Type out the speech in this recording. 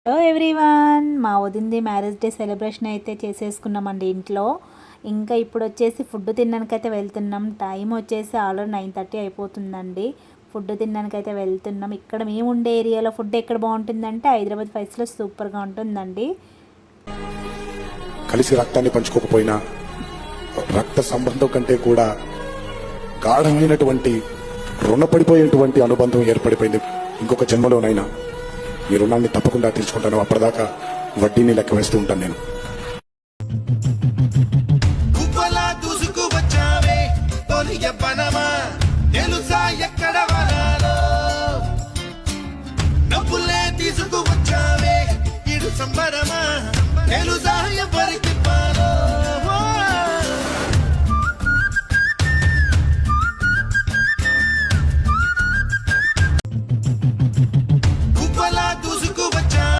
Hello everyone, మా వదినది marriage day celebration అయితే చేసేసుకున్నామండి ఇంట్లో. ఇంకా ఇప్పుడు వచ్చేసి ఫుడ్ తినడానికైతే వెళ్తున్నాం. టైం వచ్చేసి ఆల్రెడీ 9:30 అయిపోతుందండి. ఫుడ్ తినడానికైతే వెళ్తున్నాం. ఇక్కడ మేము ఉండే ఏరియాలో ఫుడ్ ఎక్కడ బాగుంటుందంటే హైదరాబాద్ ఫైవ్స్లో సూపర్గా ఉంటుందండి. కలిసి రక్తాన్ని పంచుకోకపోయినా రక్త సంబంధం కంటే కూడా గాఢమైనటువంటి రుణపడిపోయేటువంటి అనుబంధం ఏర్పడిపోయింది. ఇంకొక జన్మలోనైనా ఈ రుణాన్ని తప్పకుండా తీర్చుకుంటాను. అప్పటిదాకా వడ్డీని లెక్క వేస్తూ ఉంటాను నేను. తీసుకువచ్చావే ఇడు సంబరమా తెలుసా